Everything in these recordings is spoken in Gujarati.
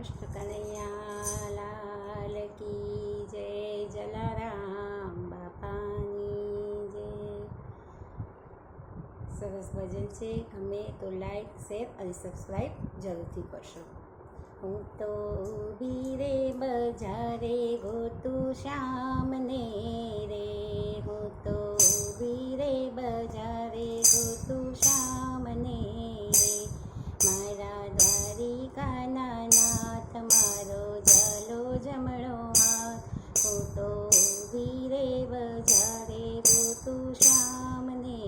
કૃષ્ણ કનૈયા લાલ કી જય, જલારામ બાપાની જય। સરસ ભજન છે, ગમે તો લાઈક, શેર અને સબસ્ક્રાઈબ જરૂરથી કરશો। હું તો ઊભી રે બજારે ગોતું શ્યામને રે, હું તો ઊભી રે બજારે ગોતું શ્યામને રે, મારા દ્વારિકાના નાથ મારો ઝાલો જમણો હાથ, હું તો ઊભી રે બજારે ગોતું શ્યામને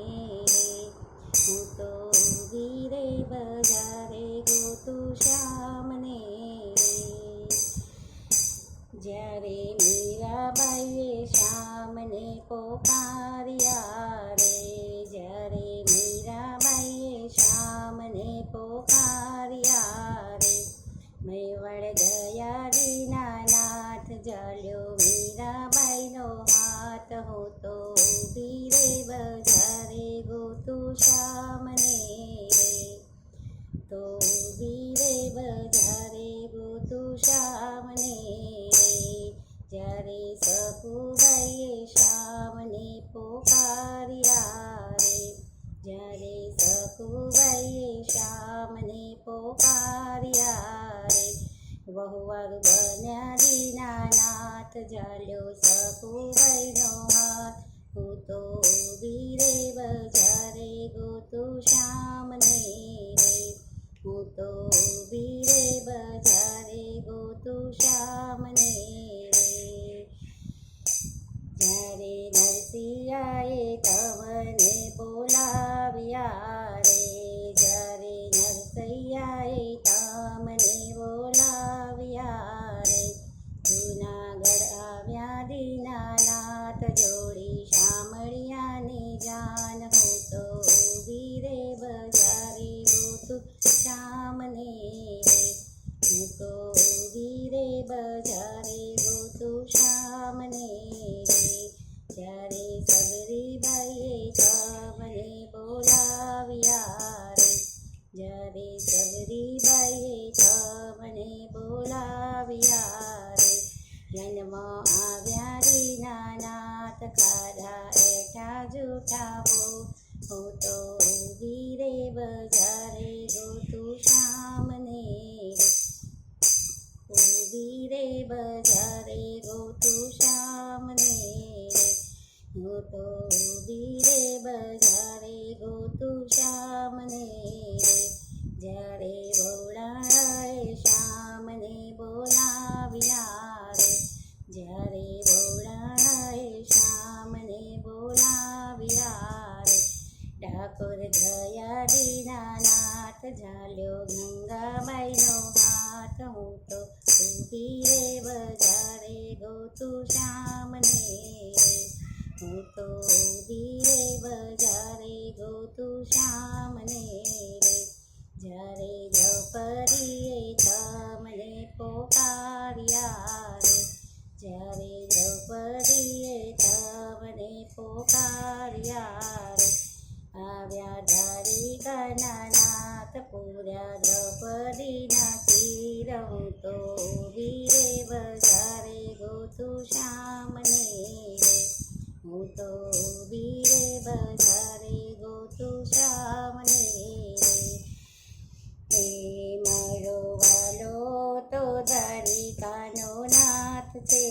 રે, હું તો ઊભી રે બજારે ગોતું શ્યામને રે। જ્યારે મીરાબાઈએ શ્યામને પોકાર્યા રે, જ્યારે મીરાબાઈએ શ્યામને પોકાર્યા રે, મેવાડ ગયા દીનાનાથ ઝાલ્યો મીરાબાઈનો હાથ, હું તો ઊભી રે બજારે ગોતું શ્યામને રે, તો ઊભી રે બજારે ગોતું શ્યામને રે। જ્યારે સખુબાઈએ શ્યામને પોકાર્યા રે, જ્યારે સખુબાઈએ શ્યામને પોકાર્યા રે, વહુવર બન્યા દીનાનાથ ઝાલ્યો સખુબાઈનો હાથ, હું તો ઊભી રે બજારે ગોતું શ્યામને રે, હું તો ઊભી રે બજારે ગોતું શ્યામને રે। જ્યારે નરસિંહાએ તમને બોલાવ્યા રે, જ્યારે નરસૈયાએ તમને બોલાવ્યા રે, જૂનાગઢ આવ્યા દીનાનાથ જોડી શામળિયાની જાન, હું તો ઊભી રે બજારે ગોતું શ્યામને રે, હું તો ઊભી રે બજારે ગોતું શ્યામને રે। જ્યારે સબરીબાઈએ તમને બોલાવ્યા રે, જ્યારે સબરીબાઈએ તમને બોલાવ્યા રે, જન્મ આવ્યા દીનાનાથ ખાધા એઠા જૂઠાવો, હું તો ઊભી રે બજારે ગોતું શ્યામને રે, ઊભી રે બજારે ગોતું શ્યામને રે, હું તો ઊભી રે બજારે ગોતું શ્યામને રે। જ્યારે ભોળાએ શ્યામને બોલાવ્યા રે, જ્યારે ભોળાએ શ્યામને બોલાવ્યા રે, ડાકોર ગયા દીનાનાથ ઝાલ્યો ગંગાબાઈનો હાથ, હું તો ઊભી રે બજારે ગોતું શ્યામને રે, હું તો ઊભી રે બજારે ગોતું શ્યામને રે। જ્યારે દ્રૌપદીએ તમને પોકાર્યા રે, જ્યારે દ્રૌપદીએ તમને પોકાર્યા રે, આવ્યા દ્વારિકાના નાથ પૂર્યા દ્રૌપદીના ચીર, હું તો ઊભી રે બજારે ગોતું શ્યામને રે, હું તો ઊભી રે બજારે ગોતું શ્યામને રે। હે મારો વાલો તો દ્વારિકાનો નાથ છે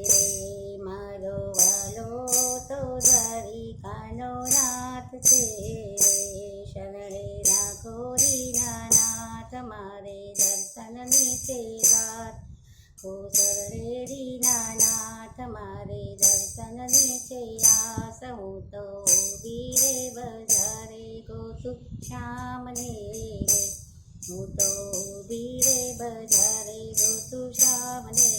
રે, મારો વાલો તો દ્વારિકાનો નાથ છે રે, શરણે રાખો દીનાનાથ મારે દર્શનની છે રાત, ઓ શરણે દીનાનાથ મારે દર્શનની છે આસ, હું તો ઊભી રે બજારે ગોતું શ્યામને રે, હું તો ઊભી રે બજારે ગોતું શ્યામને